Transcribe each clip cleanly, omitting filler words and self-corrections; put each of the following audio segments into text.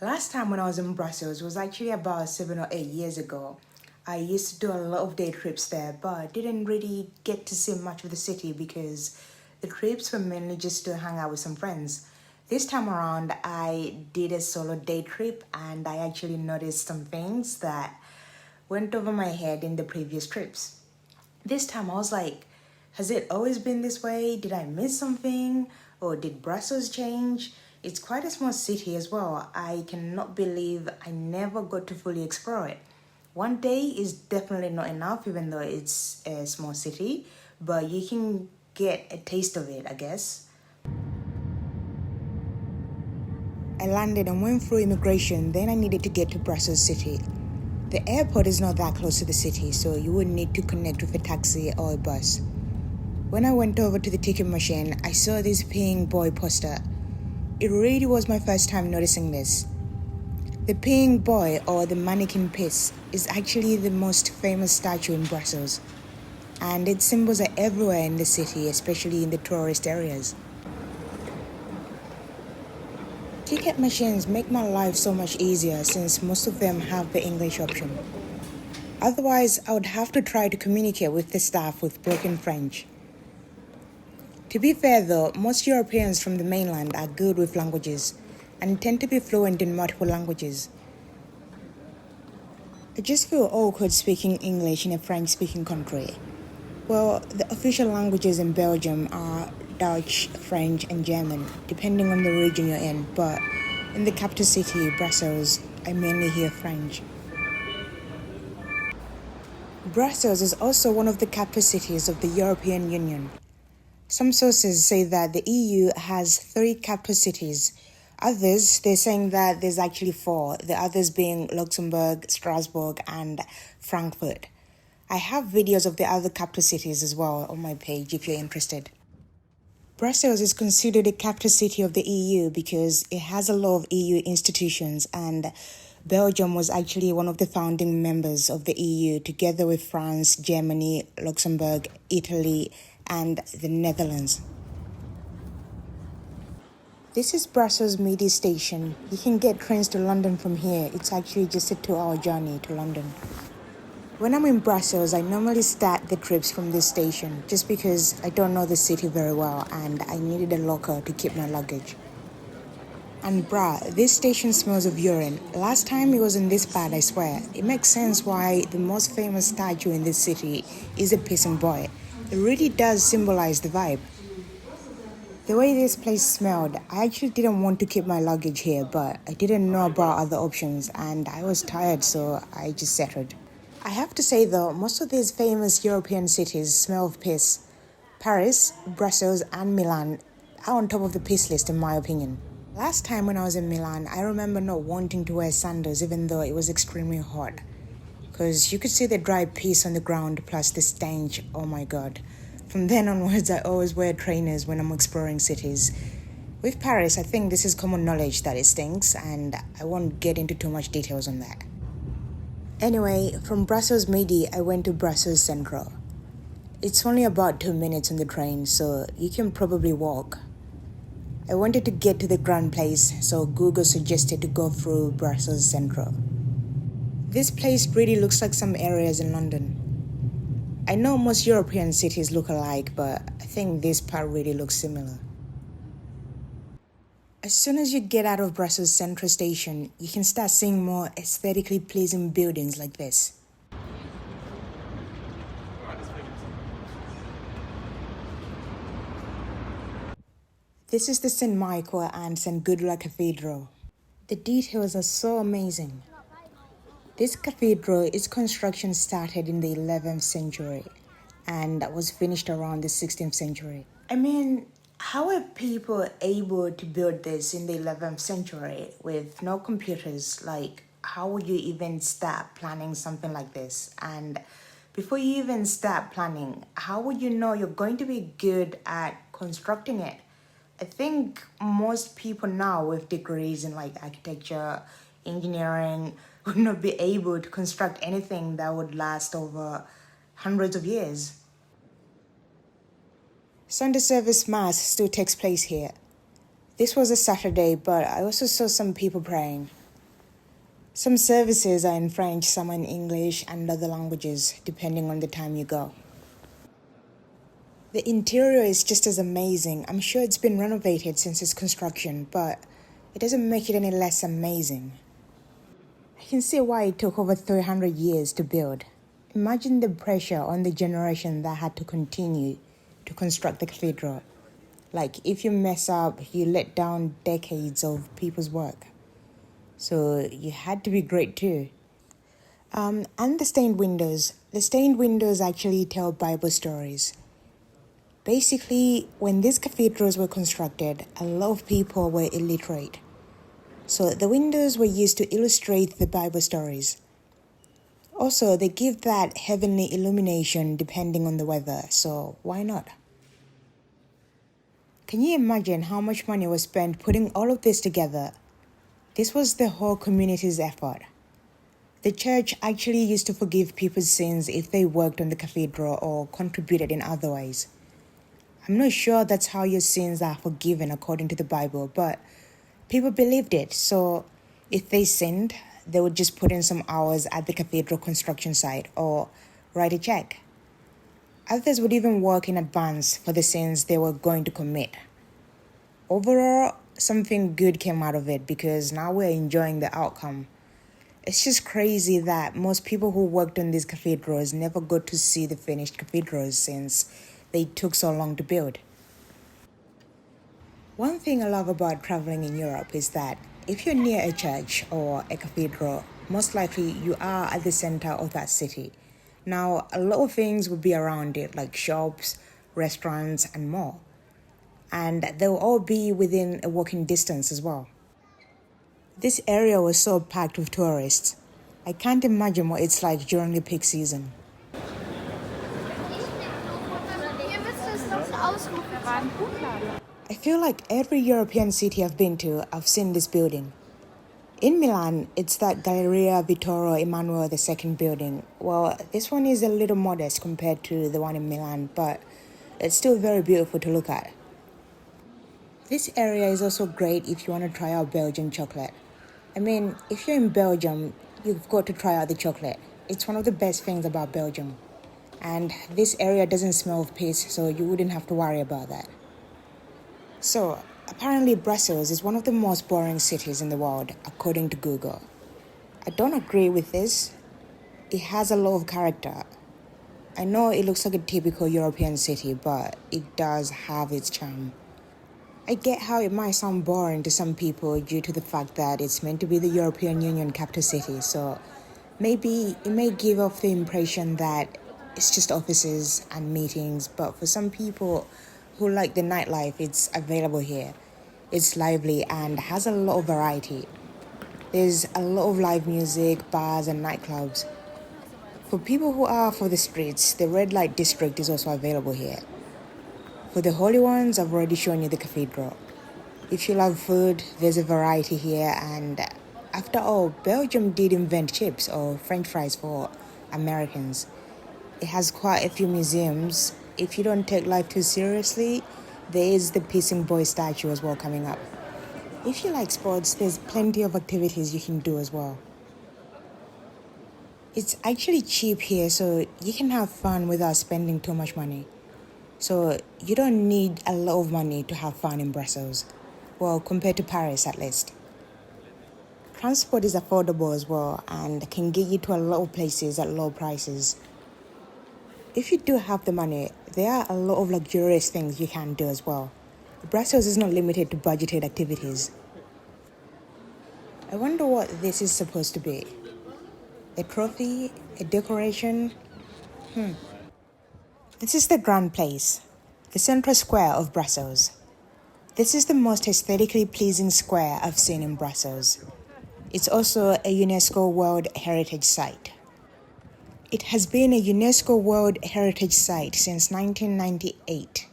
Last time when I was in Brussels was actually about 7 or 8 years ago. I used to do a lot of day trips there, but didn't really get to see much of the city because the trips were mainly just to hang out with some friends. This time around, I did a solo day trip and I actually noticed some things that went over my head in the previous trips. This time I was like, has it always been this way? Did I miss something? Or did Brussels change? It's quite a small city as well. I cannot believe I never got to fully explore it. One day is definitely not enough, even though it's a small city, but you can get a taste of it, I guess. I landed and went through immigration, then I needed to get to Brussels city. The airport is not that close to the city, so you would need to connect with a taxi or a bus. When I went over to the ticket machine, I saw this peeing boy poster. It really was my first time noticing this. The peeing boy, or the mannequin piss, is actually the most famous statue in Brussels, and its symbols are everywhere in the city, especially in the tourist areas. Ticket machines make my life so much easier since most of them have the English option. Otherwise, I would have to try to communicate with the staff with broken French. To be fair though, most Europeans from the mainland are good with languages and tend to be fluent in multiple languages. I just feel awkward speaking English in a French-speaking country. Well, the official languages in Belgium are Dutch, French, and German, depending on the region you're in, but in the capital city, Brussels, I mainly hear French. Brussels is also one of the capital cities of the European Union. Some sources say that the EU has 3 capital cities. Others, they're saying that there's actually 4, the others being Luxembourg, Strasbourg, and Frankfurt. I have videos of the other capital cities as well on my page if you're interested. Brussels is considered the capital city of the EU because it has a lot of EU institutions, and Belgium was actually one of the founding members of the EU together with France, Germany, Luxembourg, Italy, and the Netherlands. This is Brussels Midi Station. You can get trains to London from here. It's actually just a 2-hour journey to London. When I'm in Brussels, I normally start the trips from this station just because I don't know the city very well and I needed a locker to keep my luggage. And this station smells of urine. Last time it wasn't this bad, I swear. It makes sense why the most famous statue in this city is a pissing boy. It really does symbolize the vibe. The way this place smelled, I actually didn't want to keep my luggage here, but I didn't know about other options and I was tired, so I just settled. I have to say though, most of these famous European cities smell of piss. Paris, Brussels, and Milan are on top of the piss list in my opinion. Last time when I was in Milan, I remember not wanting to wear sandals even though it was extremely hot. Because you could see the dry piss on the ground plus the stench, oh my god. From then onwards, I always wear trainers when I'm exploring cities. With Paris, I think this is common knowledge that it stinks, and I won't get into too much details on that. Anyway, from Brussels Midi, I went to Brussels Central. It's only about 2 minutes on the train, so you can probably walk. I wanted to get to the Grand Place, so Google suggested to go through Brussels Central. This place really looks like some areas in London. I know most European cities look alike, but I think this part really looks similar. As soon as you get out of Brussels Central Station, you can start seeing more aesthetically pleasing buildings like this. This is the St Michael and St Gudula Cathedral. The details are so amazing. This cathedral, its construction started in the 11th century and was finished around the 16th century. I mean, how are people able to build this in the 11th century with no computers? Like, how would you even start planning something like this? And before you even start planning, how would you know you're going to be good at constructing it? I think most people now with degrees in like architecture, engineering, would not be able to construct anything that would last over hundreds of years. Sunday service mass still takes place here. This was a Saturday, but I also saw some people praying. Some services are in French, some are in English, and other languages, depending on the time you go. The interior is just as amazing. I'm sure it's been renovated since its construction, but it doesn't make it any less amazing. I can see why it took over 300 years to build. Imagine the pressure on the generation that had to continue to construct the cathedral. Like, if you mess up, you let down decades of people's work. So you had to be great too. And the stained windows. The stained windows actually tell Bible stories. Basically, when these cathedrals were constructed, a lot of people were illiterate. So the windows were used to illustrate the Bible stories. Also, they give that heavenly illumination depending on the weather, so why not? Can you imagine how much money was spent putting all of this together? This was the whole community's effort. The church actually used to forgive people's sins if they worked on the cathedral or contributed in other ways. I'm not sure that's how your sins are forgiven according to the Bible, but people believed it, so if they sinned, they would just put in some hours at the cathedral construction site or write a check. Others would even work in advance for the sins they were going to commit. Overall, something good came out of it because now we're enjoying the outcome. It's just crazy that most people who worked on these cathedrals never got to see the finished cathedrals since they took so long to build. One thing I love about traveling in Europe is that if you're near a church or a cathedral, most likely you are at the center of that city. Now, a lot of things will be around it, like shops, restaurants, and more. And they'll all be within a walking distance as well. This area was so packed with tourists. I can't imagine what it's like during the peak season. I feel like every European city I've been to, I've seen this building. In Milan, it's that Galleria Vittorio Emanuele II building. Well, this one is a little modest compared to the one in Milan, but it's still very beautiful to look at. This area is also great if you want to try out Belgian chocolate. I mean, if you're in Belgium, you've got to try out the chocolate. It's one of the best things about Belgium. And this area doesn't smell of piss, so you wouldn't have to worry about that. So, apparently Brussels is one of the most boring cities in the world, according to Google. I don't agree with this. It has a lot of character. I know it looks like a typical European city, but it does have its charm. I get how it might sound boring to some people due to the fact that it's meant to be the European Union capital city, so maybe it may give off the impression that it's just offices and meetings, but for some people who like the nightlife, it's available here. It's lively and has a lot of variety. There's a lot of live music, bars and nightclubs. For people who are for the streets, the red light district is also available here. For the holy ones, I've already shown you the cathedral. If you love food, there's a variety here, and after all, Belgium did invent chips or French fries for Americans. It has quite a few museums. If you don't take life too seriously, there is the Pissing Boy statue as well coming up. If you like sports, there's plenty of activities you can do as well. It's actually cheap here, so you can have fun without spending too much money. So you don't need a lot of money to have fun in Brussels. Well, compared to Paris at least. Transport is affordable as well and can get you to a lot of places at low prices. If you do have the money, there are a lot of luxurious things you can do as well. Brussels is not limited to budgeted activities. I wonder what this is supposed to be. A trophy? A decoration? This is the Grand Place, the central square of Brussels. This is the most aesthetically pleasing square I've seen in Brussels. It's also a UNESCO World Heritage Site. It has been a UNESCO World Heritage Site since 1998.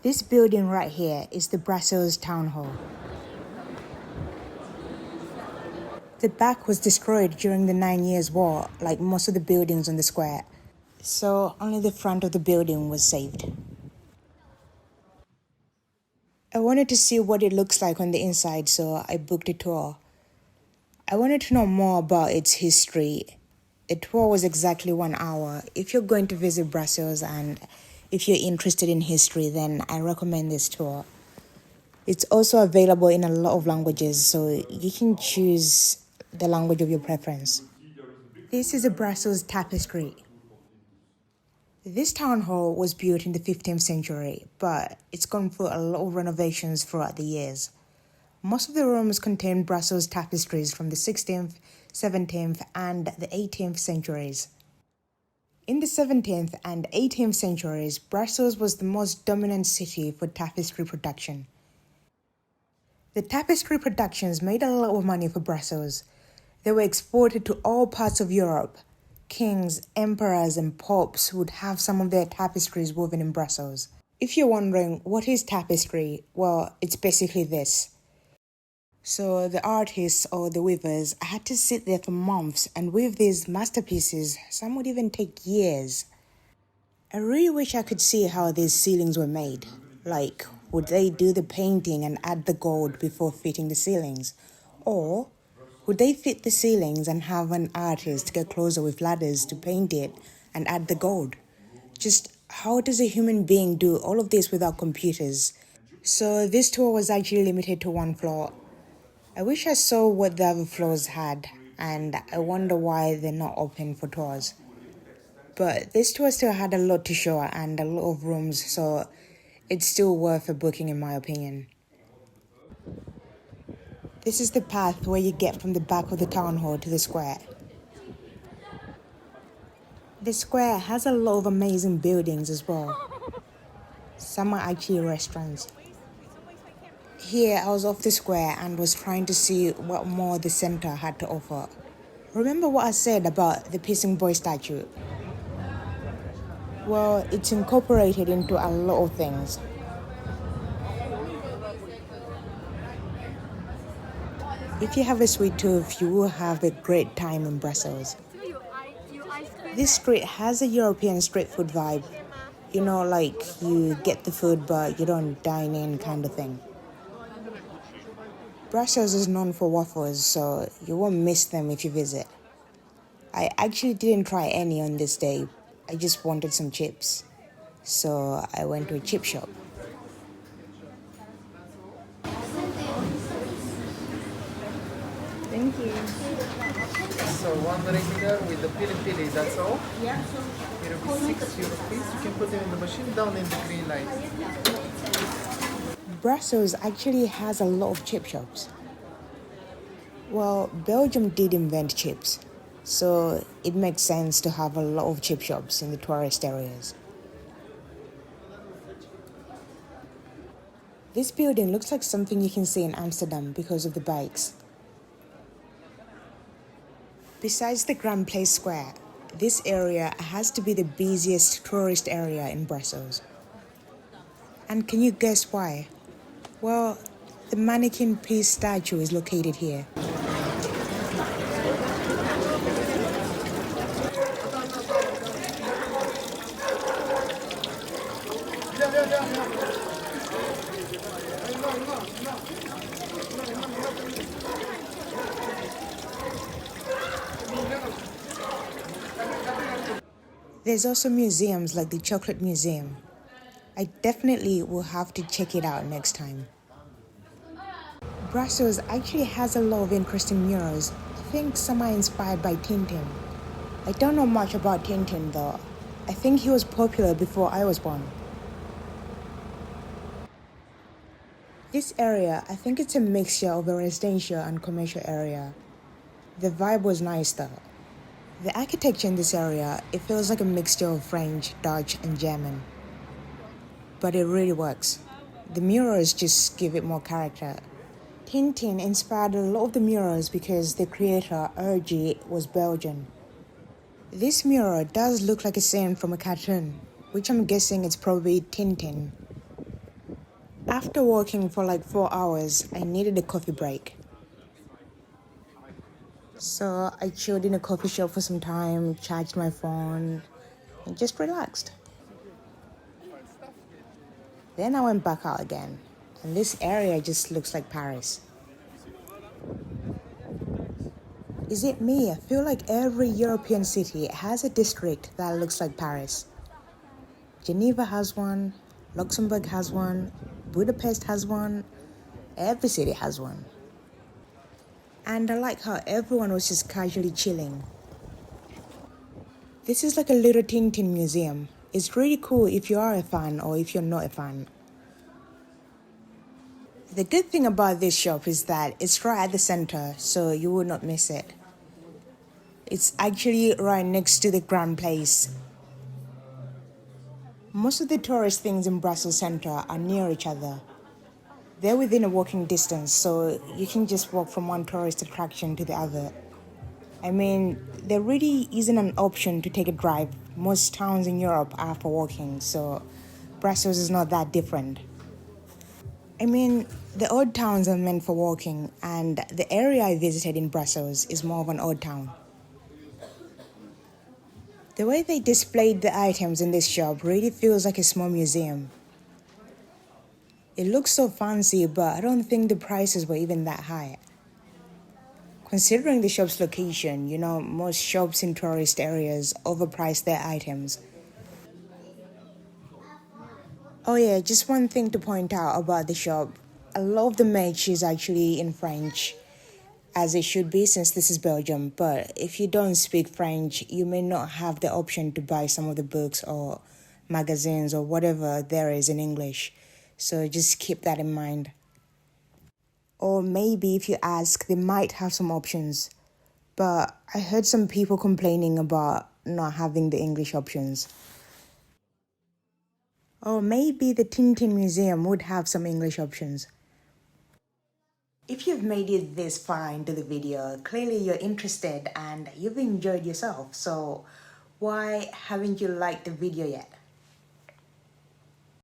This building right here is the Brussels Town Hall. The back was destroyed during the 9 Years' War, like most of the buildings on the square. So only the front of the building was saved. I wanted to see what it looks like on the inside, so I booked a tour. I wanted to know more about its history. The tour was exactly 1 hour. If you're going to visit Brussels and if you're interested in history, then I recommend this tour. It's also available in a lot of languages, so you can choose the language of your preference. This is a Brussels tapestry. This town hall was built in the 15th century, but it's gone through a lot of renovations throughout the years. Most of the rooms contain Brussels tapestries from the 16th, 17th, and the 18th centuries. In the 17th and 18th centuries, Brussels was the most dominant city for tapestry production. The tapestry productions made a lot of money for Brussels. They were exported to all parts of Europe. Kings, emperors, and popes would have some of their tapestries woven in Brussels. If you're wondering, what is tapestry? Well, it's basically this. So the artists or the weavers had to sit there for months and weave these masterpieces. Some would even take years. I really wish I could see how these ceilings were made. Like, would they do the painting and add the gold before fitting the ceilings? Or would they fit the ceilings and have an artist get closer with ladders to paint it and add the gold? Just how does a human being do all of this without computers? So this tour was actually limited to one floor. I wish I saw what the other floors had, and I wonder why they're not open for tours. But this tour still had a lot to show and a lot of rooms, so it's still worth a booking in my opinion. This is the path where you get from the back of the town hall to the square. The square has a lot of amazing buildings as well. Some are actually restaurants. Here I was off the square and was trying to see what more the center had to offer. Remember what I said about the Pissing Boy statue? Well, it's incorporated into a lot of things. If you have a sweet tooth, you will have a great time in Brussels. This street has a European street food vibe. You know, like you get the food but you don't dine in kind of thing. Brussels is known for waffles, so you won't miss them if you visit. I actually didn't try any on this day. I just wanted some chips. So I went to a chip shop. Thank you. So one regular with the pili pili, that's all? Yeah. It'll be €6, please. You can put them in the machine down in the green light. Brussels actually has a lot of chip shops. Well, Belgium did invent chips, so it makes sense to have a lot of chip shops in the tourist areas. This building looks like something you can see in Amsterdam because of the bikes. Besides the Grand Place Square, this area has to be the busiest tourist area in Brussels. And can you guess why? Well, the mannequin peace statue is located here. There's also museums like the Chocolate Museum. I definitely will have to check it out next time. Brussels actually has a lot of interesting murals. I think some are inspired by Tintin. I don't know much about Tintin though. I think he was popular before I was born. This area, I think it's a mixture of a residential and commercial area. The vibe was nice though. The architecture in this area, it feels like a mixture of French, Dutch, and German. But it really works. The murals just give it more character. Tintin inspired a lot of the murals because the creator, Urgi, was Belgian. This mural does look like a scene from a cartoon, which I'm guessing it's probably Tintin. After walking for like 4 hours, I needed a coffee break. So I chilled in a coffee shop for some time, charged my phone, and just relaxed. Then I went back out again, and this area just looks like Paris. Is it me? I feel like every European city has a district that looks like Paris. Geneva has one, Luxembourg has one, Budapest has one, every city has one. And I like how everyone was just casually chilling. This is like a little Tintin museum. It's really cool if you are a fan or if you're not a fan. The good thing about this shop is that it's right at the center, so you will not miss it. It's actually right next to the Grand Place. Most of the tourist things in Brussels Center are near each other. They're within a walking distance, so you can just walk from one tourist attraction to the other. I mean, there really isn't an option to take a drive. Most towns in Europe are for walking, so Brussels is not that different. I mean, the old towns are meant for walking, and the area I visited in Brussels is more of an old town. The way they displayed the items in this shop really feels like a small museum. It looks so fancy, but I don't think the prices were even that high. Considering the shop's location, most shops in tourist areas overprice their items. Oh yeah, just one thing to point out about the shop. A lot of the merch is actually in French, as it should be since this is Belgium, but if you don't speak French, you may not have the option to buy some of the books or magazines or whatever there is in English. So just keep that in mind. Or maybe if you ask, they might have some options. But I heard some people complaining about not having the English options. Or maybe the Tintin Museum would have some English options. If you've made it this far into the video, clearly you're interested and you've enjoyed yourself. So why haven't you liked the video yet?